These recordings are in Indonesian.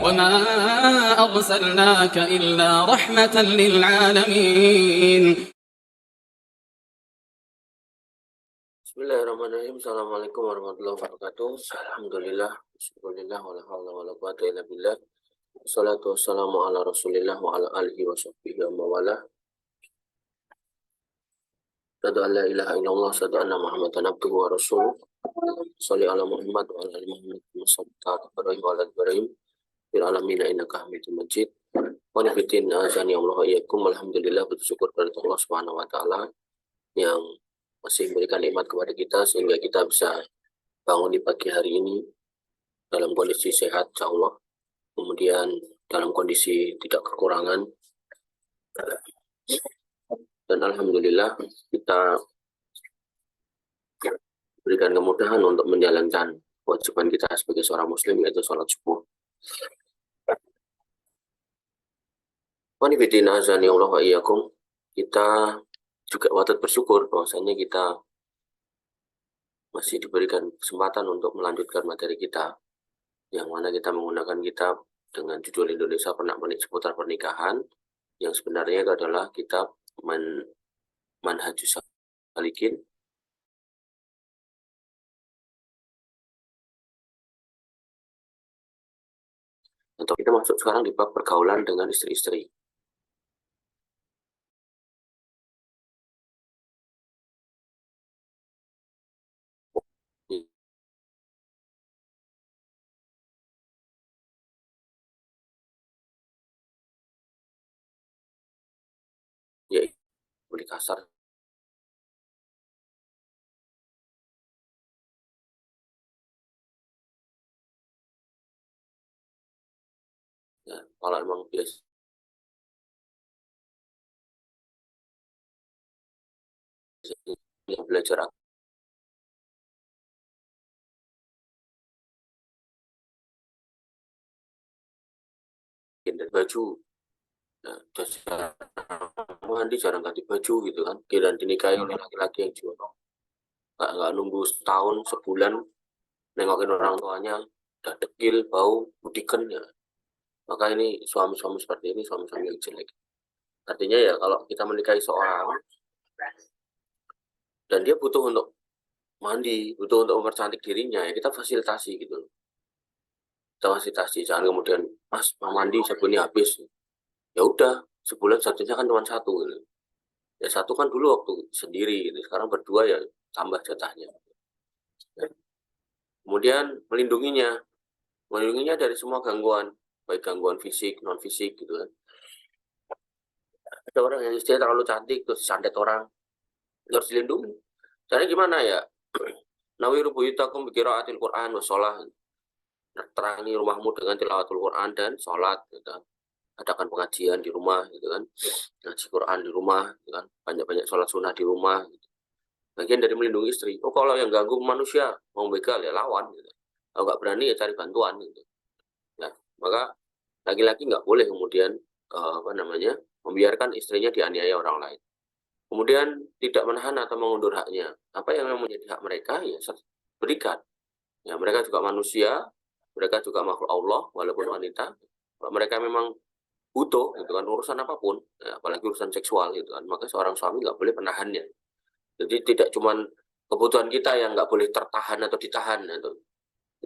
وما أرسلناك إلا رحمة للعالمين. Bismillahirrahmanirrahim. Assalamualaikum warahmatullahi wabarakatuh. Alhamdulillah, bismillah, wala haula wala quwwata illa billah. Wassalatu wassalamu ala Rasulillah wa ala alihi wa sahbihi wa mawalah. Asyhadu an la ilaha illallah, asyhadu anna Muhammadan abduhu wa rasuluh. Shalli ala Muhammad wa ala ali Muhammad wa sallallahu alaihi wa sallam. Fil alamin innaka Hamidum Majid. Wa nifitin azani Allah iyyakum. Alhamdulillah, bersyukur kepada Allah Subhanahu wa taala yang masih memberikan nikmat kepada kita sehingga kita bisa bangun di pagi hari ini dalam kondisi sehat, insya Allah. Kemudian dalam kondisi tidak kekurangan. Dan alhamdulillah kita berikan kemudahan untuk menjalankan kewajiban kita sebagai seorang muslim, yaitu sholat subuh. Wanifidina azani Allah wa iyyakum. Kita juga patut bersyukur bahwasanya kita masih diberikan kesempatan untuk melanjutkan materi kita, yang mana kita menggunakan kitab dengan judul Indonesia Pernak-Pernik Seputar Pernikahan, yang sebenarnya itu adalah kitab Manhajus Salikin. Untuk kita masuk sekarang di bab pergaulan dengan istri-istri. Ya, boleh kasar. Ya, kalau emang biasa belajar dan baju, nah, mandi jarang ganti baju gitu kan, dan dinikahi oleh laki-laki yang jono, nggak nunggu setahun sebulan nengokin orang tuanya udah dekil, bau, budiken ya. Maka ini suami-suami seperti ini suami-suami yang jelek. Artinya ya kalau kita menikahi seorang dan dia butuh untuk mandi, butuh untuk mempercantik dirinya, ya kita fasilitasi gitu. Kita fasilitasi, jangan kemudian mas mau mandi sabunnya habis. Ya udah, sebulan sabunnya kan cuma satu gitu. Ya satu kan dulu waktu sendiri gitu. Sekarang berdua ya tambah jatahnya. Kemudian melindunginya dari semua gangguan, baik gangguan fisik, non fisik gitu kan. Ada orang yang istrinya terlalu cantik terus santet orang, harus dilindungi. Caranya gimana ya? Nawiru buyutakum biqiraatil Qur'an wa shalah. Terangi rumahmu dengan tilawatul Quran dan sholat gitu kan. Adakan pengajian di rumah gitu kan, ngaji Quran di rumah gitu kan, banyak-banyak sholat sunnah di rumah gitu. Bagian dari melindungi istri. Oh kalau yang ganggu manusia mau begal ya lawan gitu. Kalau nggak berani ya cari bantuan gitu. Nah maka laki-laki nggak boleh kemudian membiarkan istrinya dianiaya orang lain. Kemudian tidak menahan atau mengundur haknya. Apa yang menjadi hak mereka ya berikan. Ya mereka juga manusia, mereka juga makhluk Allah walaupun wanita. Kalau mereka memang butuh gitu kan urusan apapun, ya, apalagi urusan seksual gitu kan, maka seorang suami nggak boleh menahannya. Jadi tidak cuman kebutuhan kita yang nggak boleh tertahan atau ditahan gitu.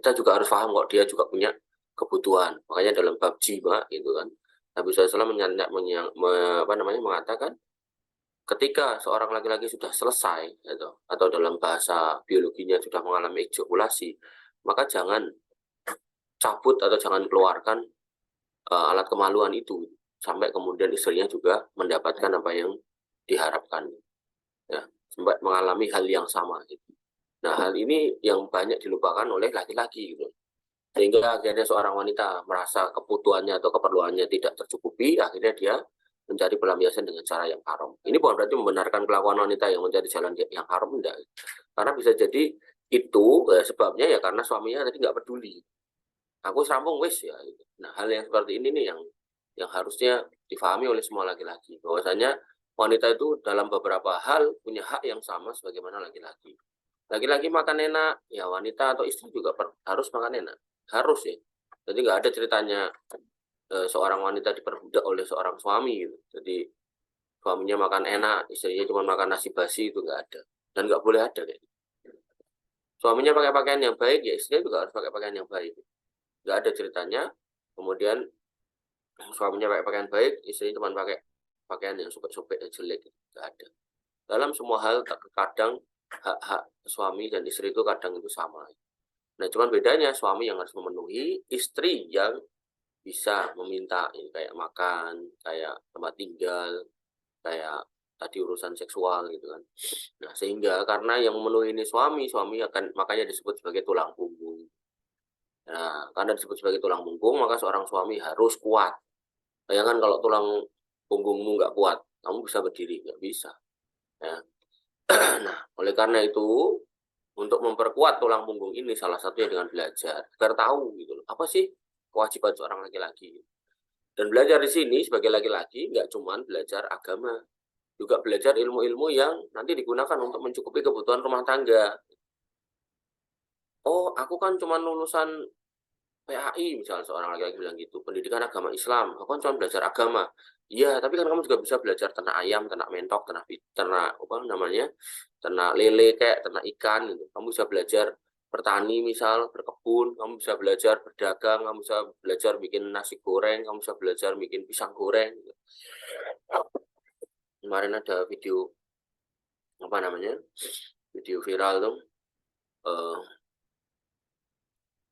Kita juga harus paham kok dia juga punya kebutuhan. Makanya dalam bab jima gitu kan, Nabi SAW mengatakan ketika seorang laki-laki sudah selesai gitu, atau dalam bahasa biologinya sudah mengalami ejakulasi, maka jangan cabut atau jangan keluarkan alat kemaluan itu sampai kemudian istrinya juga mendapatkan apa yang diharapkan, ya sempat mengalami hal yang sama gitu. Nah hal ini yang banyak dilupakan oleh laki-laki gitu, sehingga akhirnya seorang wanita merasa kebutuhannya atau keperluannya tidak tercukupi, akhirnya dia mencari pelampiasan dengan cara yang haram. Ini bukan berarti membenarkan kelakuan wanita yang mencari jalan yang haram, enggak, karena bisa jadi itu sebabnya ya karena suaminya tadi nggak peduli, aku sambung wis ya. Nah hal yang seperti ini nih yang harusnya difahami oleh semua laki-laki, bahwasanya wanita itu dalam beberapa hal punya hak yang sama sebagaimana laki-laki. Laki-laki makan enak, ya wanita atau istri juga harus makan enak, harus ya. Jadi nggak ada ceritanya seorang wanita diperbudak oleh seorang suami gitu. Jadi suaminya makan enak, istrinya cuma makan nasi basi, itu nggak ada. Dan nggak boleh ada kayak gitu. Suaminya pakai pakaian yang baik, ya istrinya juga harus pakai pakaian yang baik. Nggak ada ceritanya, kemudian suaminya pakai pakaian baik, istrinya cuma pakai pakaian yang sobek-sobek jelek. Nggak ada. Dalam semua hal, kadang hak-hak suami dan istri itu kadang itu sama. Nah, cuman bedanya suami yang harus memenuhi, istri yang bisa meminta, ini kayak makan, kayak tempat tinggal, kayak tadi urusan seksual gitu kan. Nah, sehingga karena yang memenuhi ini suami akan makanya disebut sebagai tulang punggung. Nah, karena disebut sebagai tulang punggung, maka seorang suami harus kuat. Bayangkan kalau tulang punggungmu nggak kuat, kamu bisa berdiri? Nggak bisa. Ya. Nah, oleh karena itu, untuk memperkuat tulang punggung ini salah satunya dengan belajar, agar tahu gitu loh, apa sih kewajiban seorang laki-laki. Dan belajar di sini sebagai laki-laki nggak cuma belajar agama, juga belajar ilmu-ilmu yang nanti digunakan untuk mencukupi kebutuhan rumah tangga. Oh, aku kan cuma lulusan PAI, misalnya seorang laki-laki bilang gitu, pendidikan agama Islam, aku kan cuma belajar agama. Iya, tapi kan kamu juga bisa belajar ternak ayam, ternak mentok, ternak apa namanya, ternak lele kayak ternak ikan gitu. Kamu bisa belajar bertani misal, berkebun, kamu bisa belajar berdagang, kamu bisa belajar bikin nasi goreng, kamu bisa belajar bikin pisang goreng gitu. Kemarin ada video apa namanya, video viral tuh,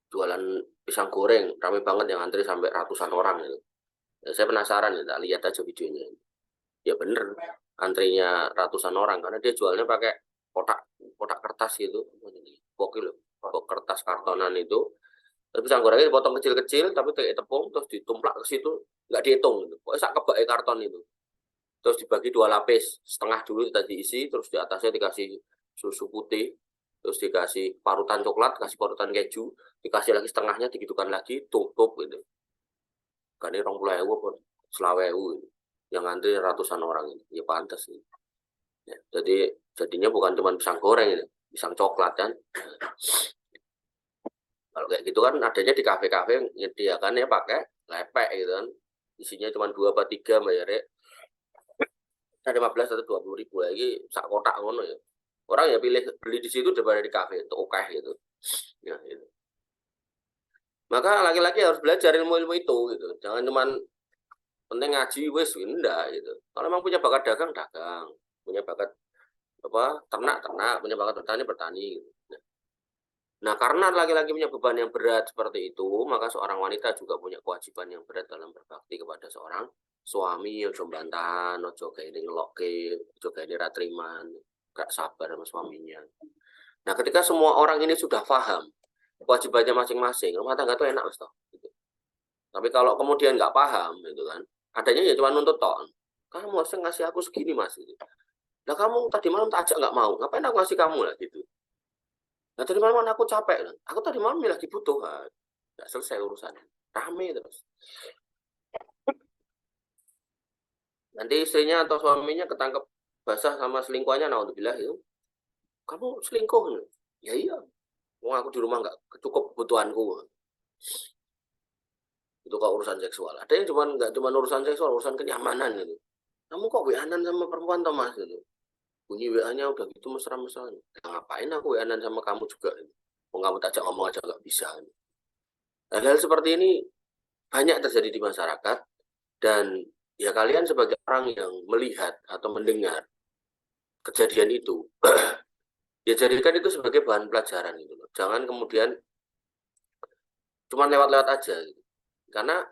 jualan pisang goreng, ramai banget yang antri sampai ratusan orang gitu. Ya, saya penasaran ya, tak lihat aja videonya. Ya bener, antrinya ratusan orang karena dia jualnya pakai kotak kotak kertas gitu, gokil loh, kotak kertas kartonan itu. Tapi pisang gorengnya dipotong kecil-kecil, tapi kayak tepung terus ditumplak ke situ, nggak dihitung gitu. Pokoknya sak kebak karton itu. Terus dibagi 2 lapis, setengah dulu kita diisi, terus di atasnya dikasih susu putih, terus dikasih parutan coklat, kasih parutan keju, dikasih lagi setengahnya, digitukan lagi, tutup gitu. Kan ini 20.000 pun, 20.000 yang antri ratusan orang ini, ya pantas ini. Ya, jadi jadinya bukan cuma pisang goreng ini, pisang coklat kan. Kalau kayak gitu kan adanya di kafe-kafe nyediakannya pakai lepek gitu kan, isinya cuma 2 atau 3 bayarnya ada 15 atau 20.000 lagi sak kotak ngono ya. Orang ya pilih beli di situ daripada di kafe untuk oke gitu. Ya, gitu. Maka laki-laki harus belajar ilmu-ilmu itu gitu. Jangan cuman penting ngaji wis enggak gitu. Kalau memang punya bakat dagang, dagang. Punya bakat apa ternak, punya bakat bertani, bertani gitu. Nah, karena laki-laki punya beban yang berat seperti itu, maka seorang wanita juga punya kewajiban yang berat dalam berbakti kepada seorang suami. Ojo bantahan, ojo kayak ini ngelokke, ojo kayak ini ratriman, gak sabar sama suaminya. Nah, ketika semua orang ini sudah paham kewajibannya masing-masing, rumah tangga itu enak, Ustaz. Gitu. Tapi kalau kemudian nggak paham, gitu kan, adanya ya cuma nuntut toh. Kamu harusnya ngasih aku segini, Mas. Gitu. Nah, kamu tadi malam tak ajak nggak mau, ngapain aku ngasih kamu lah, gitu. Nah, tadi malam aku capek. Aku tadi malam lagi butuh. Nah, nggak selesai urusan. Rame terus. Nanti istrinya atau suaminya ketangkep basah sama selingkuhannya, naudzubillah itu. Kamu selingkuh. Ya iya. Mau aku di rumah nggak cukup kebutuhanku. Itu kalau urusan seksual. Ada yang nggak cuma urusan seksual, urusan kenyamanan gitu. Kamu kok WA-an sama perempuan Thomas gitu. Bunyi WA-nya udah gitu mesra-mesra. Nah, ngapain aku WA-an sama kamu juga? Gitu. Mau kamu tajak ngomong aja nggak bisa. Gitu. Hal-hal seperti ini banyak terjadi di masyarakat dan ya kalian sebagai orang yang melihat atau mendengar kejadian itu ya jadikan itu sebagai bahan pelajaran gitu loh. Jangan kemudian cuma lewat-lewat aja gitu. Karena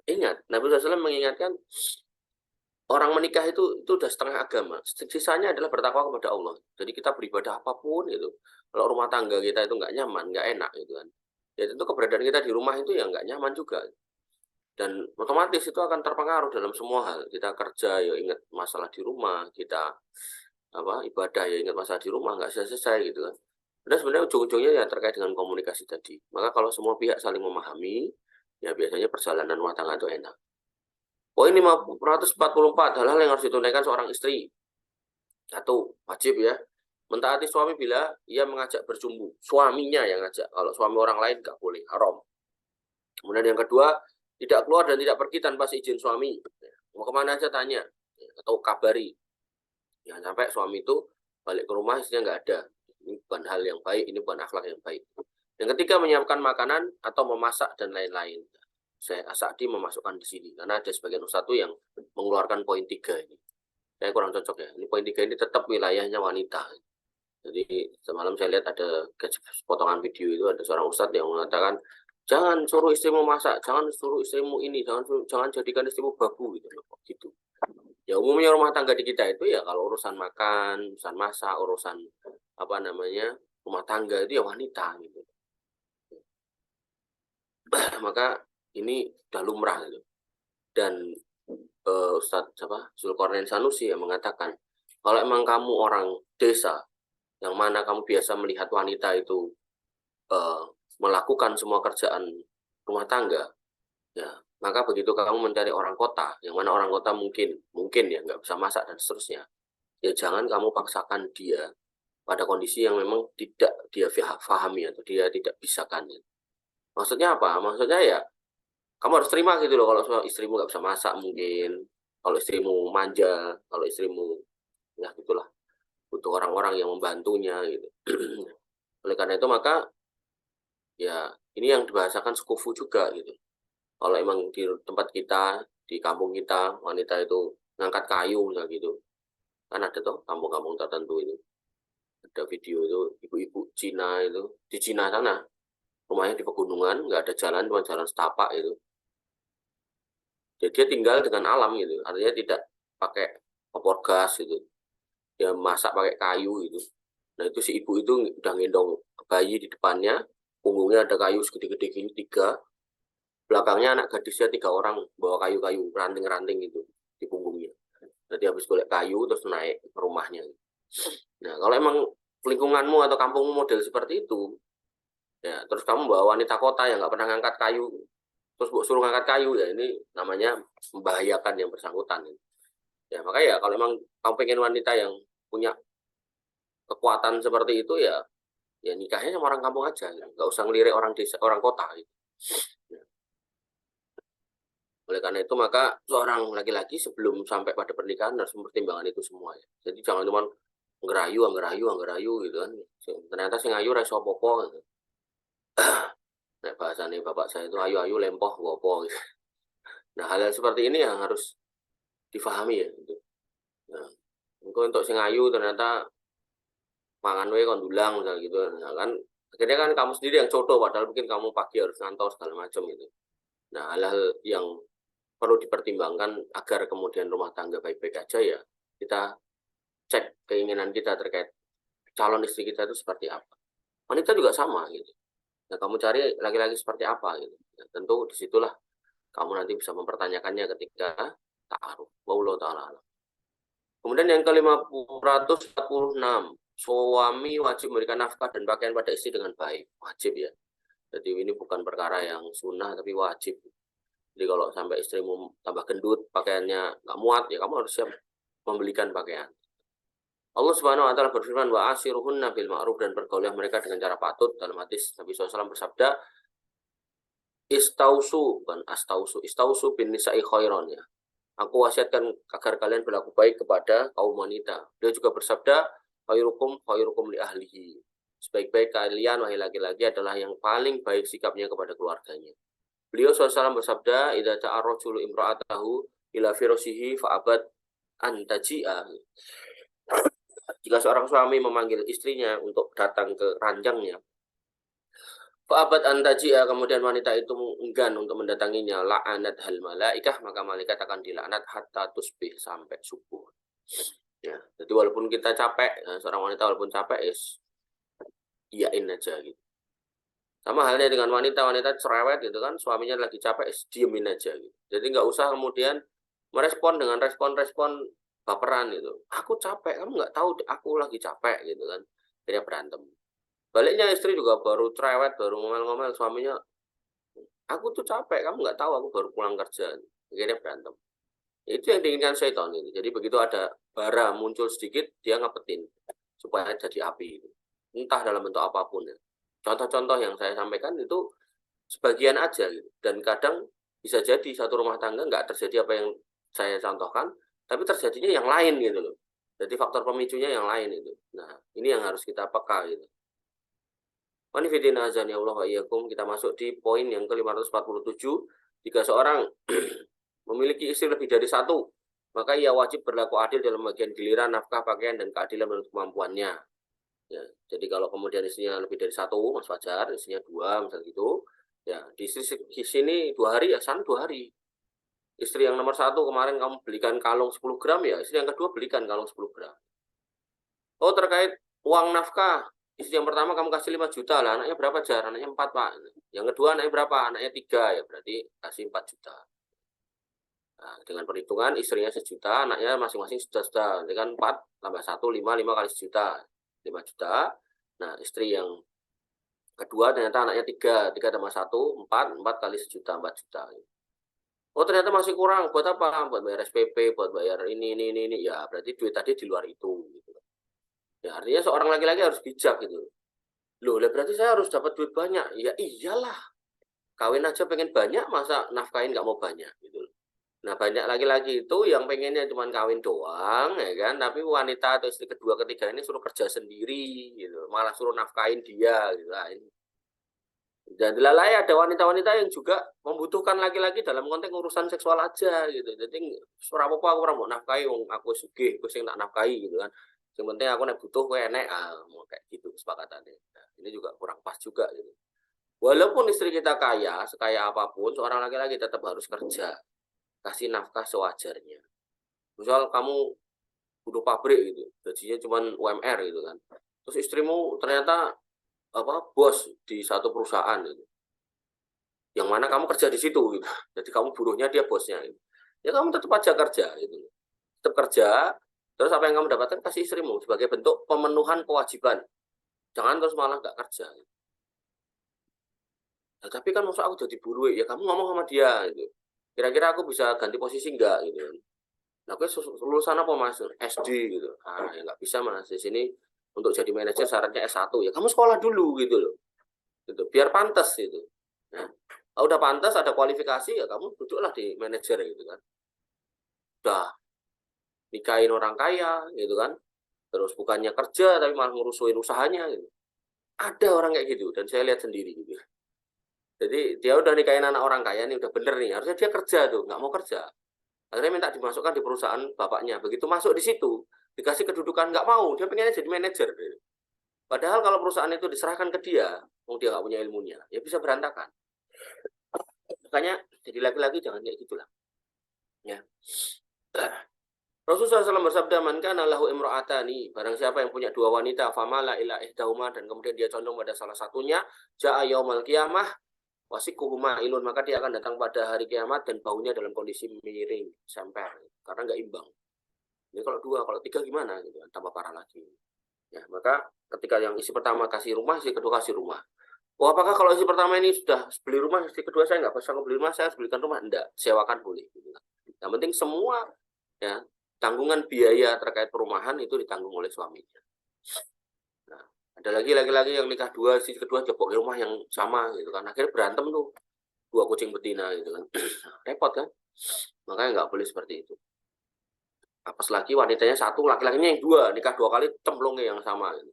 ingat Nabi SAW mengingatkan orang menikah itu udah setengah agama. Sisanya adalah bertakwa kepada Allah. Jadi kita beribadah apapun itu. Kalau rumah tangga kita itu nggak nyaman, nggak enak gitu kan. Ya tentu keberadaan kita di rumah itu ya nggak nyaman juga. Dan otomatis itu akan terpengaruh dalam semua hal. Kita kerja ya ingat masalah di rumah, kita ibadah ya ingat masalah di rumah, nggak selesai gitu kan. Dan sebenarnya ujung-ujungnya ya terkait dengan komunikasi tadi. Maka kalau semua pihak saling memahami, ya biasanya perjalanan rumah tangga itu enak. Poin 544 hal-hal yang harus ditunaikan seorang istri. 1, wajib ya. Mentaati suami bila ia mengajak berjumbu. Suaminya yang ngajak. Kalau suami orang lain nggak boleh, haram. Kemudian yang kedua, tidak keluar dan tidak pergi tanpa seizin suami. Mau kemana aja tanya, atau kabari. Jangan sampai suami itu balik ke rumah istrinya nggak ada. Ini bukan hal yang baik, ini bukan akhlak yang baik. Yang ketiga, menyiapkan makanan atau memasak dan lain-lain. Saya Sa'di memasukkan di sini karena ada sebagian ustadz yang mengeluarkan poin 3 ini. Saya kurang cocok ya. Ini poin 3 ini tetap wilayahnya wanita. Jadi semalam saya lihat ada potongan video itu, ada seorang ustadz yang mengatakan jangan suruh istrimu masak, jangan suruh istrimu ini, jangan jadikan istrimu babu gitu loh. Gitu. Ya umumnya rumah tangga di kita itu ya kalau urusan makan, urusan masak, urusan apa namanya rumah tangga itu ya wanita gitu. Maka ini sudah lumrah gitu. Dan Ustadz Zulkarnain Sanusi yang mengatakan kalau emang kamu orang desa yang mana kamu biasa melihat wanita itu melakukan semua kerjaan rumah tangga, ya maka begitu kamu mencari orang kota, yang mana orang kota mungkin ya nggak bisa masak dan seterusnya, ya jangan kamu paksakan dia pada kondisi yang memang tidak dia pahami atau dia tidak bisakan. Maksudnya apa? Maksudnya ya kamu harus terima gitu loh kalau istrimu nggak bisa masak mungkin, kalau istrimu manja, kalau istrimu ya gitulah butuh orang-orang yang membantunya gitu. Oleh karena itu maka ya ini yang dibahasakan sekufu juga gitu. Kalau emang di tempat kita, di kampung kita, wanita itu ngangkat kayu misalnya gitu. Kan ada tuh kampung-kampung tertentu itu. Ada video itu ibu-ibu Cina itu, di Cina sana. Rumahnya di pegunungan, nggak ada jalan, cuma jalan setapak itu. Jadi dia tinggal dengan alam gitu. Artinya tidak pakai kompor gas gitu. Dia masak pakai kayu gitu. Nah itu si ibu itu udah gendong bayi di depannya, punggungnya ada kayu segede-gede gini 3, belakangnya anak gadisnya 3 orang bawa kayu-kayu ranting-ranting gitu di punggungnya. Jadi habis golek kayu terus naik ke rumahnya. Nah kalau emang lingkunganmu atau kampungmu model seperti itu, ya terus kamu bawa wanita kota yang nggak pernah ngangkat kayu, terus suruh ngangkat kayu, ya ini namanya membahayakan yang bersangkutan. Ya makanya kalau emang kamu pengen wanita yang punya kekuatan seperti itu ya nikahnya sama orang kampung aja, nggak usah ngelirik orang desa, orang kota gitu. Ya. Oleh karena itu maka seorang laki-laki sebelum sampai pada pernikahan harus mempertimbangkan itu semua ya. Jadi jangan cuma ngerayu gitu kan. Ternyata sing ayu ra iso apa-apa gitu. Nah, bahasanya bapak saya itu ayu-ayu lempoh gopo gitu. Nah, hal-hal seperti ini yang harus difahami ya gitu. Nah, untuk sing ayu ternyata mangan wae kon dulang misalnya gitu. Nah, kan akhirnya kan kamu sendiri yang coto padahal mungkin kamu pagi harus ngantor segala macam gitu. Nah, hal-hal yang perlu dipertimbangkan agar kemudian rumah tangga baik-baik aja ya kita cek keinginan kita terkait calon istri kita itu seperti apa. Wanita juga sama gitu. Nah, kamu cari laki-laki seperti apa gitu. Nah, tentu disitulah kamu nanti bisa mempertanyakannya ketika ta'aruf. Wallahu ta'ala. Kemudian yang ke-546, suami wajib memberikan nafkah dan pakaian pada istri dengan baik. Wajib ya. Jadi ini bukan perkara yang sunnah tapi wajib. Jadi kalau sampai istrimu tambah gendut, pakaiannya nggak muat, ya kamu harus siap membelikan pakaian. Allah Subhanahu wa taala berfirman wa ashiruhunna bil ma'ruf, dan pergaulilah mereka dengan cara patut. Dalam hadis Nabi SAW bersabda, istausu bukan astausu, istausu bin nisa'i khairon ya. Aku wasiatkan agar kalian berlaku baik kepada kaum wanita. Dia juga bersabda, khairukum li ahlihi. Sebaik-baik kalian wahai laki-laki adalah yang paling baik sikapnya kepada keluarganya. Beliau SAW bersabda, idza ta'a rajulu imra'atahu ila firashihi fa'abat an taji'a. Jika seorang suami memanggil istrinya untuk datang ke ranjangnya, fa'abat an taji'a, kemudian wanita itu enggan untuk mendatanginya, la'anat hal malaikah, maka malaikat akan dilaknat hatta tusbih, sampai subuh. Ya, jadi walaupun kita capek, seorang wanita walaupun capek, iyain aja gitu. Sama halnya dengan wanita cerewet gitu kan, suaminya lagi capek, diemin aja gitu. Jadi nggak usah kemudian merespon dengan respon-respon baperan gitu. Aku capek, kamu nggak tahu aku lagi capek gitu kan. Akhirnya berantem. Baliknya istri juga baru cerewet, baru ngomel-ngomel, suaminya, aku tuh capek, kamu nggak tahu aku baru pulang kerja. Akhirnya berantem. Itu yang diinginkan syaitan ini. Jadi begitu ada bara muncul sedikit, dia ngepetin supaya jadi api. Entah dalam bentuk apapun ya. Contoh-contoh yang saya sampaikan itu sebagian aja gitu. Dan kadang bisa jadi satu rumah tangga nggak terjadi apa yang saya contohkan, tapi terjadinya yang lain gitu loh. Jadi faktor pemicunya yang lain itu. Nah, ini yang harus kita peka gitu. Manifidina azan ya Allah wa iyyakum, kita masuk di poin yang ke-547. Jika seorang memiliki istri lebih dari satu, maka ia wajib berlaku adil dalam bagian giliran, nafkah, pakaian, dan keadilan menurut kemampuannya. Ya, jadi kalau kemudian istrinya lebih dari satu, Mas Fajar, istrinya dua, misal gitu, ya di sini 2 hari, ya sana 2 hari. Istri yang nomor satu kemarin kamu belikan kalung 10 gram, ya istri yang kedua belikan kalung 10 gram. Oh, terkait uang nafkah, istri yang pertama kamu kasih 5 juta lah, anaknya berapa Jar? Anaknya 4 Pak. Yang kedua anaknya berapa? Anaknya 3, ya berarti kasih 4 juta. Nah, dengan perhitungan istrinya 1 juta, anaknya masing-masing sudah. Jadi kan 4 tambah 1, 5 kali 1 juta. 5 juta. Nah, istri yang kedua ternyata anaknya 3 tambah 1, 4 kali 1 juta, 4 juta. Oh, ternyata masih kurang. Buat apa? Buat bayar SPP, buat bayar ini. Ya, berarti duit tadi di luar itu. Gitu. Ya, artinya seorang laki-laki harus bijak gitu. Loh, berarti saya harus dapat duit banyak. Ya iyalah. Kawin aja pengen banyak, masa nafkahin nggak mau banyak gitu. Nah, banyak laki-laki itu yang pengennya cuma kawin doang, ya kan? Tapi wanita atau istri kedua, ketiga ini suruh kerja sendiri, gitu. Malah suruh nafkahin dia, gitu. Nah, ini. Dan dilalai ada wanita-wanita yang juga membutuhkan laki-laki dalam konteks urusan seksual aja, gitu. Jadi surah apa aku ora mau nafkahi, wong aku sugih, aku sing tak nafkahi, gitu kan. Yang penting aku nek butuh kowe enek, mau kayak gitu kesepakatannya. Nah, ini juga kurang pas juga, gitu. Walaupun istri kita kaya, sekaya apapun, seorang laki-laki tetap harus kerja. Kasih nafkah sewajarnya. Misal kamu butuh pabrik gitu, gajinya cuma UMR gitu kan. Terus istrimu ternyata bos di satu perusahaan gitu. Yang mana kamu kerja di situ gitu. Jadi kamu buruhnya, dia bosnya gitu. Ya kamu tetap aja kerja gitu. Tetap kerja, terus apa yang kamu dapatkan kasih istrimu sebagai bentuk pemenuhan kewajiban. Jangan terus malah nggak kerja. Nah, tapi kan maksud aku jadi buruh, ya kamu ngomong sama dia gitu. Kira-kira aku bisa ganti posisi enggak gitu kan. Nah, aku lulusan apa Mas? SD gitu. Ah, ya nggak bisa Mas. Di sini untuk jadi manajer syaratnya S1. Ya kamu sekolah dulu gitu loh. Gitu. Biar pantas gitu. Nah, kalau udah pantas ada kualifikasi ya kamu duduklah di manajer gitu kan. Udah nikahin orang kaya gitu kan. Terus bukannya kerja tapi malah ngurusin usahanya gitu. Ada orang kayak gitu dan saya lihat sendiri gitu. Jadi dia udah nikahin anak orang kaya nih, udah bener nih. Harusnya dia kerja tuh, nggak mau kerja. Akhirnya minta dimasukkan di perusahaan bapaknya. Begitu masuk di situ, dikasih kedudukan nggak mau, dia pengennya jadi manajer. Padahal kalau perusahaan itu diserahkan ke dia, dia nggak punya ilmunya, ya bisa berantakan. Makanya jadi laki-laki jangan kayak gitulah. Ya. Rasulullah SAW bersabda, "Man kana lahu imra'atani," barang siapa yang punya 2 wanita, famala ila ihdahuma, dan kemudian dia condong pada salah satunya, ja'a yaumal qiyamah wasikuhuma ilun, maka dia akan datang pada hari kiamat dan baunya dalam kondisi miring, semper, karena nggak imbang. Ini kalau 2, kalau 3 gimana gitu kan, tambah parah lagi. Ya, maka ketika yang isi pertama kasih rumah, isi kedua kasih rumah. Oh, apakah kalau isi pertama ini sudah beli rumah, isi kedua saya nggak bisa beli rumah, saya harus belikan rumah? Enggak, sewakan boleh. Gitu. Yang penting semua ya tanggungan biaya terkait perumahan itu ditanggung oleh suaminya. Nah, ada lagi laki-laki yang nikah 2, isi kedua jebok rumah yang sama gitu kan. Akhirnya berantem tuh 2 kucing betina gitu kan. Repot kan? Makanya nggak boleh seperti itu. Apes lagi wanitanya 1, laki-lakinya yang 2, nikah 2 kali cemplungnya yang sama. Gitu.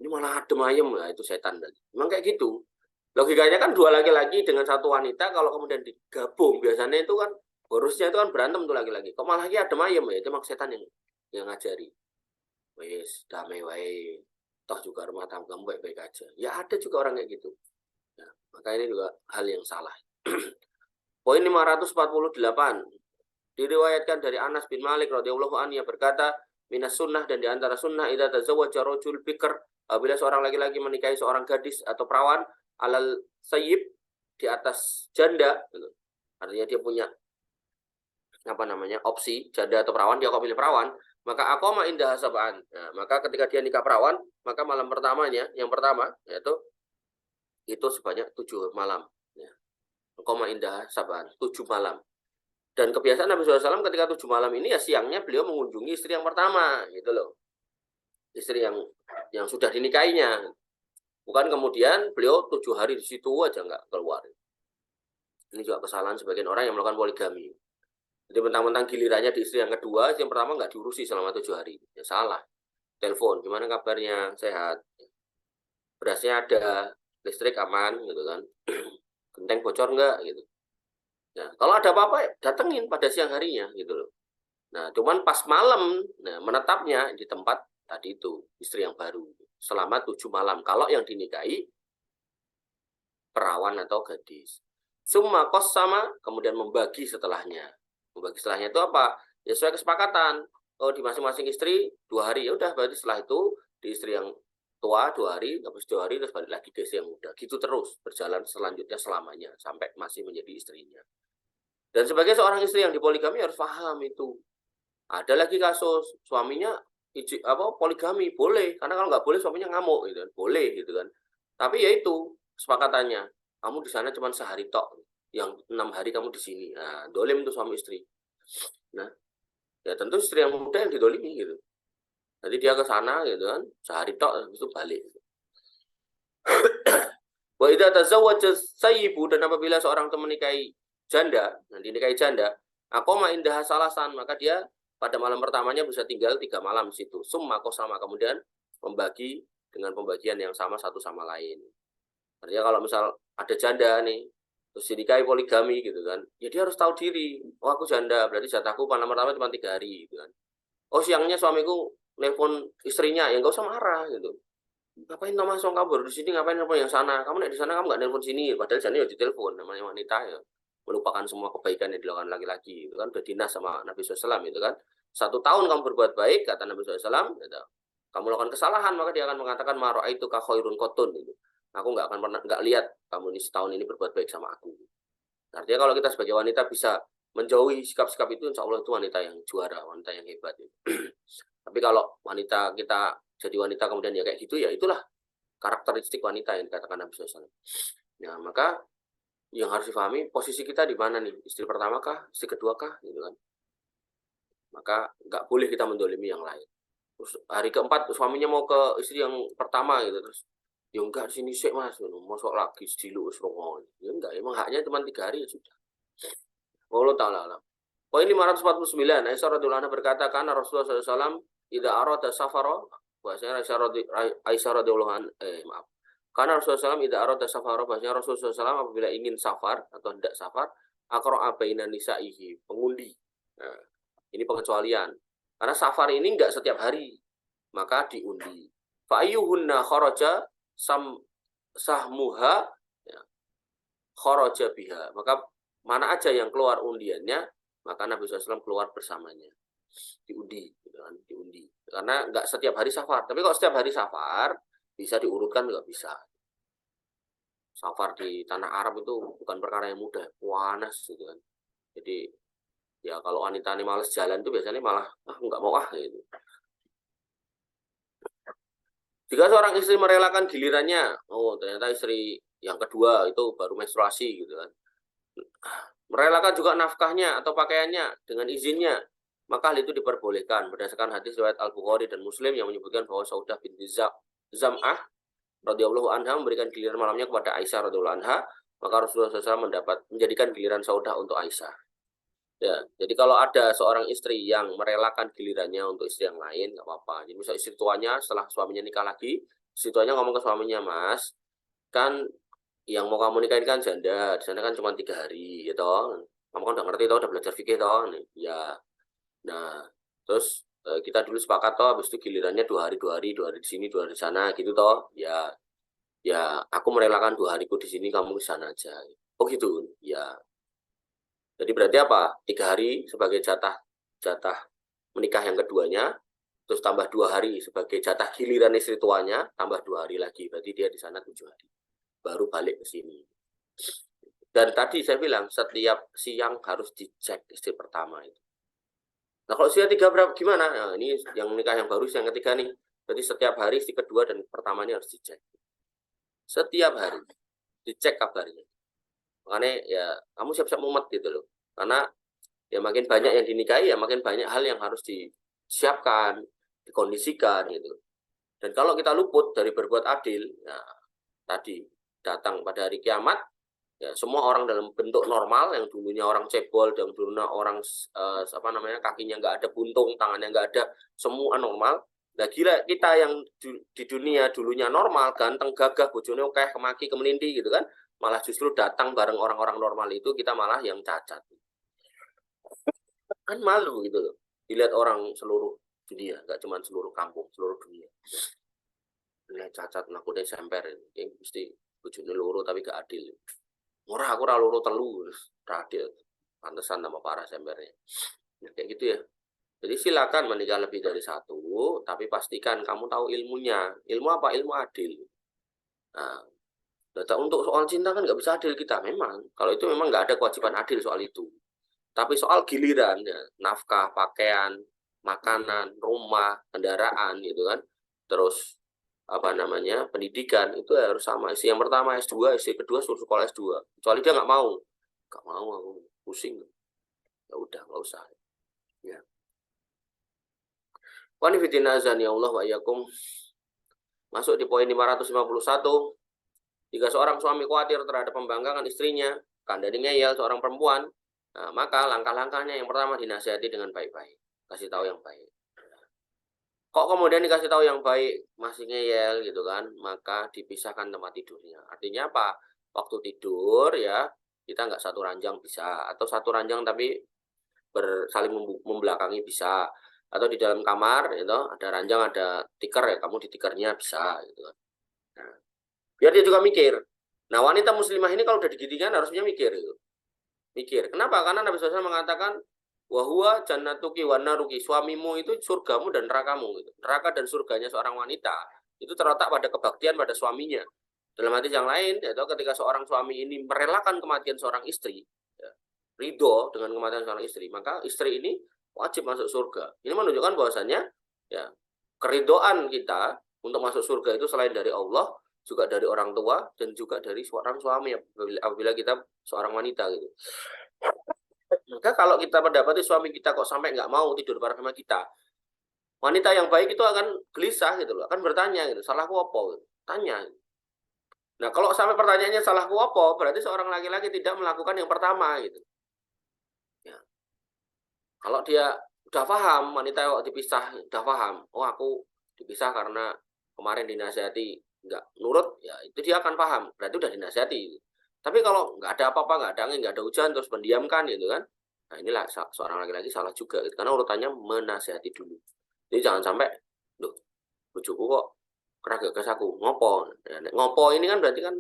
Ini malah adem ayem, nah itu setan tadi. Memang kayak gitu. Logikanya kan 2 laki-laki dengan 1 wanita, kalau kemudian digabung biasanya itu kan harusnya itu kan berantem tuh laki-laki. Kok malah adem ayem ya? Itu memang setan yang ngajari. Wes damai wae. Toh juga rumah tanggamu baik-baik aja. Ya ada juga orang kayak gitu. Ya, maka ini juga hal yang salah. Poin 548. Diriwayatkan dari Anas bin Malik radhiyallahu anhu, ia berkata, minas sunnah, dan di antara sunnah, idza tazawwaja rajul bikr, apabila seorang laki-laki menikahi seorang gadis atau perawan, alal sayyib, di atas janda, artinya dia punya opsi janda atau perawan, dia kok pilih perawan, maka aqama indah sab'an. Nah, maka ketika dia nikah perawan, maka malam pertamanya, yang pertama yaitu itu sebanyak 7 malam. Ya. Aqama indah sab'an, 7 malam. Dan kebiasaan Nabi SAW ketika 7 malam ini ya siangnya beliau mengunjungi istri yang pertama gitu loh. Istri yang sudah dinikahinya. Bukan kemudian beliau 7 hari di situ aja nggak keluar. Ini juga kesalahan sebagian orang yang melakukan poligami. Jadi mentang-mentang gilirannya di istri yang kedua, yang pertama nggak diurusi selama 7 hari. Ya salah. Telepon, gimana kabarnya? Sehat. Berasnya ada, listrik aman, gitu kan. Genteng bocor nggak, gitu. Nah, kalau ada apa-apa, datengin pada siang harinya, gitu loh. Nah, cuman pas malam, nah, menetapnya di tempat tadi itu, istri yang baru. Selama 7 malam. Kalau yang dinikahi, perawan atau gadis. Summa kos sama, kemudian membagi setelahnya. Membagi setelahnya itu apa? Ya sesuai kesepakatan. Oh, di masing-masing istri 2 hari. Ya udah, berarti setelah itu di istri yang tua 2 hari, habis 2 hari, terus balik lagi ke istri yang muda. Gitu terus, berjalan selanjutnya selamanya, sampai masih menjadi istrinya. Dan sebagai seorang istri yang dipoligami harus paham itu. Ada lagi kasus, suaminya poligami, boleh. Karena kalau nggak boleh, suaminya ngamuk, gitu kan. Boleh, gitu kan. Tapi ya itu, kesepakatannya. Kamu di sana cuma sehari tok, yang 6 hari kamu di sini. Nah, dolim tuh suami istri. Nah, ya tentu istri yang muda yang didolimi gitu. Nanti dia ke sana gitu kan, sehari tok itu balik. Wa idza tazawwaja sayyibu, dan apabila seorang itu menikahi janda, nanti nikahi janda, aqama indaha salasan, maka dia pada malam pertamanya bisa tinggal 3 malam di situ. Summa qasama, kemudian membagi dengan pembagian yang sama satu sama lain. Artinya kalau misal ada janda nih, terus dinikahi poligami gitu kan, ya dia harus tahu diri. Oh, aku janda, berarti jatahku malam pertama cuma 3 hari gitu kan. Oh, siangnya suamiku nelpon istrinya, ya nggak usah marah gitu. Ngapain Thomas kamu baru di sini, ngapain nelpon yang sana? Kamu di sana kamu nggak nelpon sini, padahal janda ya ditelepon, namanya wanita ya. Melupakan semua kebaikan yang dilakukan laki-laki, itu kan udah dinas sama Nabi SAW itu kan. 1 tahun kamu berbuat baik, kata Nabi SAW, gitu. Kamu melakukan kesalahan, maka dia akan mengatakan maro itu khairun qotun gitu. Aku nggak akan pernah nggak lihat kamu ini setahun ini berbuat baik sama aku. Artinya kalau kita sebagai wanita bisa menjauhi sikap-sikap itu, insya Allah itu wanita yang juara, wanita yang hebat. Tapi kalau wanita kita jadi wanita kemudian ya kayak gitu, ya itulah karakteristik wanita yang dikatakan Nabi SAW. Nah, maka yang harus difahami posisi kita di mana nih, istri pertama kah, istri kedua kah, gitu kan. Maka nggak boleh kita mendolimi yang lain. Terus hari keempat suaminya mau ke istri yang pertama gitu, terus ya enggak sini sih mas, masuk lagi sedilu usrongon. Ya enggak, emang haknya cuma 3 hari ya sudah. Allah taala alam. Poin 549, Aisyah radhiyallahu anha berkata, karena Rasulullah SAW tidak arada safaro, bahasanya Aisyah radhiyallahu anha, maaf. Karena Rasulullah SAW tidak arada safaro, bahasanya Rasulullah SAW apabila ingin safar atau hendak safar, akro'a baina nisa'ihi, pengundi. Nah, ini pengecualian. Karena safar ini enggak setiap hari, maka diundi. Fa'ayyuhunna kharaja sahmuha, ya, kharaja biha. Maka mana aja yang keluar undiannya, maka Nabi SAW keluar bersamanya. Diundi, gitu kan, diundi. Karena nggak setiap hari safar. Tapi kalau setiap hari safar, bisa diurutkan nggak bisa. Safar di tanah Arab itu bukan perkara yang mudah, panas gitu kan. Jadi ya kalau wanita ini males jalan itu biasanya malah nggak mau gitu. Jika seorang istri merelakan gilirannya, oh ternyata istri yang kedua itu baru menstruasi gitu kan. Merelakan juga nafkahnya atau pakaiannya dengan izinnya, maka hal itu diperbolehkan berdasarkan hadis riwayat Al-Bukhari dan Muslim yang menyebutkan bahwa Saudah binti Zam'ah radhiyallahu anha memberikan giliran malamnya kepada Aisyah radhiyallahu anha, maka Rasulullah SAW menjadikan giliran Saudah untuk Aisyah. Ya, jadi kalau ada seorang istri yang merelakan gilirannya untuk istri yang lain, nggak apa-apa. Jadi misal istri tuanya setelah suaminya nikah lagi, istri tuanya ngomong ke suaminya, Mas, kan yang mau kamu nikahin kan janda, di sana kan cuma 3 hari, gitu. Kamu kan udah ngerti toh, udah belajar fikih toh, ya. Nah, terus kita dulu sepakat toh, habis itu gilirannya 2 hari, 2 hari, 2 hari di sini, 2 hari di sana, gitu toh. Ya, ya aku merelakan 2 hariku di sini, kamu di sana aja. Oh gitu, ya. Jadi berarti apa? 3 hari sebagai jatah menikah yang keduanya, terus tambah 2 hari sebagai jatah giliran istri tuanya, tambah 2 hari lagi. Berarti dia di sana 7 hari. Baru balik ke sini. Dan tadi saya bilang setiap siang harus dicek istri pertama itu. Nah kalau usia 3 berapa gimana? Nah, ini yang menikah yang baru yang ketiga nih. Jadi setiap hari istri kedua dan pertamanya harus dicek. Setiap hari dicek kabarnya. Makanya ya kamu siap-siap mumet gitu loh. Karena ya makin banyak yang dinikahi ya makin banyak hal yang harus disiapkan, dikondisikan gitu. Dan kalau kita luput dari berbuat adil, ya tadi datang pada hari kiamat, ya semua orang dalam bentuk normal, yang dulunya orang cebol, yang dulunya orang kakinya nggak ada buntung, tangannya nggak ada, semua normal. Nah gila kita yang di dunia dulunya normal, ganteng, gagah, bojone akeh, kemaki, kemelindi gitu kan, malah justru datang bareng orang-orang normal itu, kita malah yang cacat. Kan malu gitu loh, dilihat orang seluruh dunia, nggak cuma seluruh kampung, seluruh dunia. Lihat cacat, aku deh semper, ini mesti bojone loro tapi gak adil. Murah aku loro telu, adil. Pantesan nama parah sempernya. Nah, kayak gitu ya. Jadi silakan menikah lebih dari satu, tapi pastikan kamu tahu ilmunya. Ilmu apa? Ilmu adil. Nah, untuk soal cinta kan nggak bisa adil kita, memang. Kalau itu memang nggak ada kewajiban adil soal itu. Tapi soal giliran, ya, nafkah, pakaian, makanan, rumah, kendaraan, gitu kan. Terus pendidikan itu harus sama. Istri yang pertama S2, istri kedua suruh sekolah S2. Kecuali dia nggak mau aku pusing. Ya udah nggak usah. Ya. Wanifitina azani Allah wa iyyakum. Masuk di poin 551. Jika seorang suami khawatir terhadap pembangkangan istrinya, kandani ngeyel seorang perempuan, nah, maka langkah-langkahnya yang pertama dinasihati dengan baik-baik. Kasih tahu yang baik. Kok kemudian dikasih tahu yang baik masih ngeyel gitu kan, maka dipisahkan tempat tidurnya. Artinya apa? Waktu tidur ya kita nggak satu ranjang bisa, atau satu ranjang tapi saling membelakangi bisa, atau di dalam kamar itu ada ranjang, ada tikar ya, kamu di tikernya bisa gitu kan. Nah, biar dia juga mikir. Nah, wanita muslimah ini kalau udah diginikan harusnya mikir gitu. Mikir. Kenapa? Karena Nabi SAW mengatakan wahwa jannatuki wa naruki, suamimu itu surgamu dan nerakamu gitu. Neraka dan surganya seorang wanita itu terletak pada kebaktian pada suaminya. Dalam hadis yang lain, yaitu ketika seorang suami ini merelakan kematian seorang istri, ya, ridho dengan kematian seorang istri, maka istri ini wajib masuk surga. Ini menunjukkan bahwasannya ya keridhaan kita untuk masuk surga itu selain dari Allah, juga dari orang tua, dan juga dari seorang suami apabila kita seorang wanita gitu. Maka kalau kita mendapati suami kita kok sampai nggak mau tidur bareng sama kita, wanita yang baik itu akan gelisah gitu loh, akan bertanya gitu, salahku apa? Gitu. Tanya. Nah, kalau sampai pertanyaannya salahku apa, berarti seorang laki-laki tidak melakukan yang pertama gitu. Ya. Kalau dia udah paham, wanita kok dipisah, udah paham, oh aku dipisah karena kemarin dinasihati nggak nurut, ya itu dia akan paham, berarti udah dinasihati. Tapi kalau nggak ada apa-apa, nggak ada angin, nggak ada hujan, terus mendiamkan gitu kan, nah inilah seorang laki-laki salah juga gitu. Karena urutannya menasihati dulu. Jadi jangan sampai, loh, bojoku kok kerah gagas aku, ngopo. Ya, ngopo ini kan berarti kan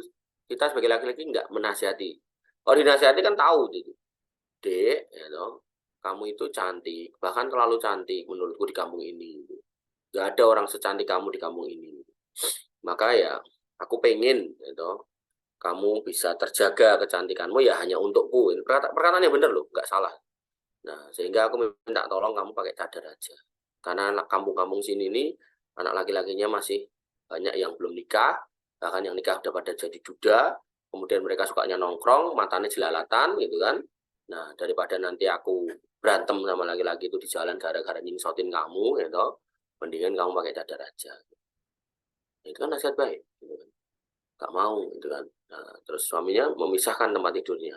kita sebagai laki-laki nggak menasihati. Kalau dinasihati kan tahu gitu. Dek, ya toh, kamu itu cantik, bahkan terlalu cantik menurutku di kampung ini. Gak ada orang secantik kamu di kampung ini. Maka ya, aku pengen, ya toh, kamu bisa terjaga kecantikanmu ya hanya untukku. Ini perkataannya benar loh, nggak salah. Nah, sehingga aku minta tolong kamu pakai cadar aja. Karena anak kampung-kampung sini ini, anak laki-lakinya masih banyak yang belum nikah, bahkan yang nikah udah pada jadi duda, kemudian mereka sukanya nongkrong, matanya jelalatan gitu kan. Nah, daripada nanti aku berantem sama laki-laki itu di jalan gara-gara nyingsotin kamu, gitu, mendingan kamu pakai cadar aja. Itu kan nasihat baik, gitu kan. Gak mau, gitu kan. Nah, terus suaminya memisahkan tempat tidurnya.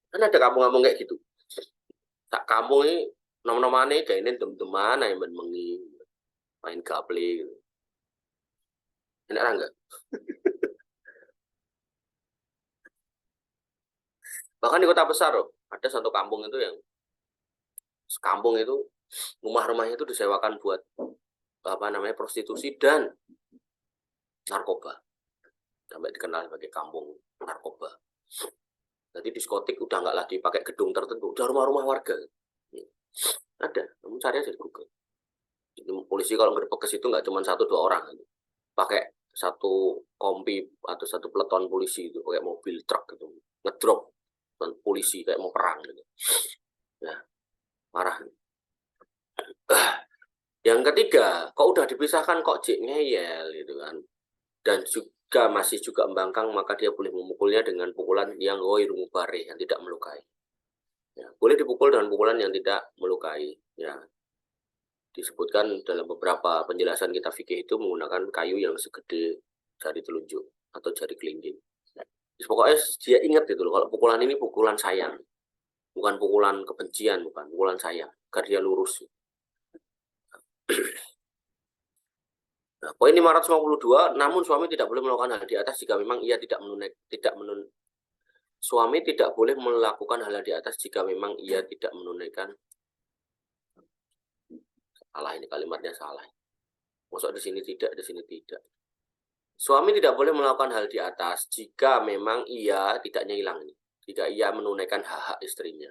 Kan ada kampung-kampung kayak gitu. Tak kampung ini, nom-nomane kayak ini dem-deman, yang mengi, main gaple, gitu. Enak enggak? Bahkan di kota besar loh, ada satu kampung itu yang kampung itu rumah-rumahnya itu disewakan buat prostitusi dan narkoba, sampai dikenal sebagai kampung narkoba. Jadi diskotik udah nggak lagi pakai gedung tertentu, udah rumah-rumah warga. Ada, kamu cari aja di Google. Polisi kalau ngerebek ke situ nggak cuma 1-2 orang, pakai satu kompi atau satu peleton polisi itu pakai mobil truk gitu, ngedrop polisi kayak mau perang gitu. Nah, marah. Yang ketiga, kok udah dipisahkan kok cik ngeyel gitu kan. Dan juga masih juga membangkang, maka dia boleh memukulnya dengan pukulan yang ghairu mubarih, yang tidak melukai. Ya, boleh dipukul dengan pukulan yang tidak melukai. Ya, disebutkan dalam beberapa penjelasan kitab fikih itu menggunakan kayu yang segede jari telunjuk atau jari kelingking. Pokoknya dia ingat itu loh, kalau pukulan ini pukulan sayang, bukan pukulan kebencian, bukan pukulan sayang, agar dia lurus. Nah, poin 552, namun suami tidak boleh melakukan hal di atas jika memang ia suami tidak boleh melakukan hal di atas jika memang ia tidak menunaikan. Salah, ini kalimatnya salah. Maksud di sini tidak, di sini tidak. Suami tidak boleh melakukan hal di atas jika memang ia tidak nyilang, jika ia menunaikan hak-hak istrinya.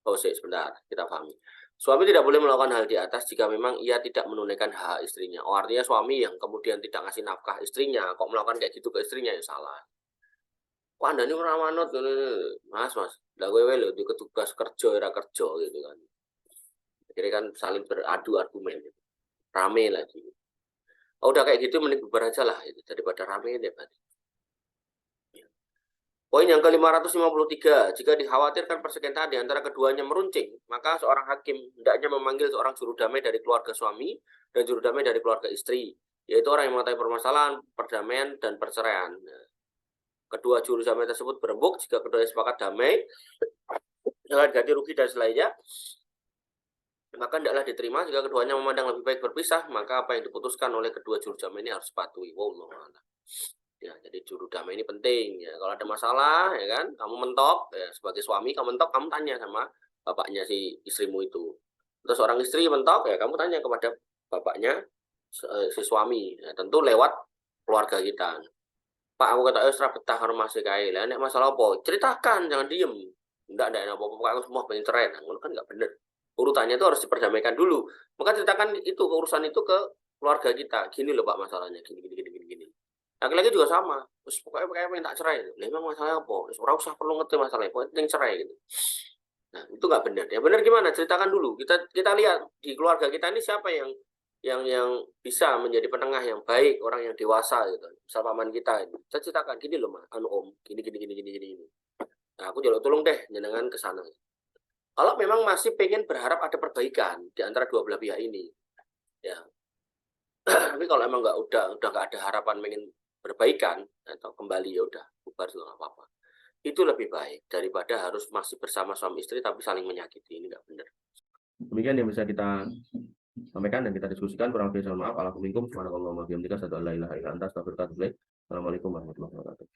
Oh, sebentar, kita pahami. Suami tidak boleh melakukan hal di atas jika memang ia tidak menunaikan hak istrinya. Oh, artinya suami yang kemudian tidak ngasih nafkah istrinya, kok melakukan kayak gitu ke istrinya, ya salah. Kok Anda ini orang manut, mas, lah gue lho di ketugas kerja, era kerja gitu kan. Akhirnya kan saling beradu argumen, gitu. Rame lagi. Oh, udah kayak gitu mending bubar aja lah, gitu. Daripada rame deh, Pak. Poin yang ke-553, jika dikhawatirkan persengketaan di antara keduanya meruncing, maka seorang hakim hendaknya memanggil seorang juru damai dari keluarga suami dan juru damai dari keluarga istri, yaitu orang yang mengetahui permasalahan, perdamaian, dan perceraian. Kedua juru damai tersebut berembuk jika keduanya sepakat damai, dengan ganti rugi dan selainnya, maka tidaklah diterima. Jika keduanya memandang lebih baik berpisah, maka apa yang diputuskan oleh kedua juru damai ini harus dipatuhi. Wallahu a'lam. Ya, jadi juru damai ini penting ya. Kalau ada masalah ya kan, kamu mentok ya, sebagai suami kamu mentok, kamu tanya sama bapaknya si istrimu itu. Terus orang istri mentok ya, kamu tanya kepada bapaknya si suami. Ya, tentu lewat keluarga kita. Pak, aku kata Esra betah karo masih kae. Lah nek masalah apa? Ceritakan, jangan diem. Enggak apa-apa, aku semua pengen cerai. Nah, kan enggak bener. Urutannya itu harus diperdamaikan dulu. Maka ceritakan itu urusan itu ke keluarga kita. Gini loh Pak masalahnya, gini. Laki-laki juga sama. Terus pokoknya pengen tak cerai. Lah emang masalahnya apa? Ora usah perlu ngerti masalahnya, pokoknya penting cerai gitu. Nah, itu nggak benar. Ya benar gimana? Ceritakan dulu. Kita lihat di keluarga kita ini siapa yang bisa menjadi penengah yang baik, orang yang dewasa gitu. Misal paman kita ini. Kita ceritakan gini loh, Mas, anu Om, gini. Nah, aku jaluk tolong deh jenengan ke sana. Kalau memang masih pengen berharap ada perbaikan di antara dua belah pihak ini. Ya. Tapi kalau emang udah nggak ada harapan pengen perbaikan atau kembali ya udah bubar juga nggak apa-apa. Itu lebih baik daripada harus masih bersama suami istri tapi saling menyakiti. Ini nggak benar. Demikian yang bisa kita sampaikan dan kita diskusikan. Kurang lebih mohon maaf. Assalamualaikum warahmatullahi wabarakatuh. Assalamualaikum warahmatullahi wabarakatuh.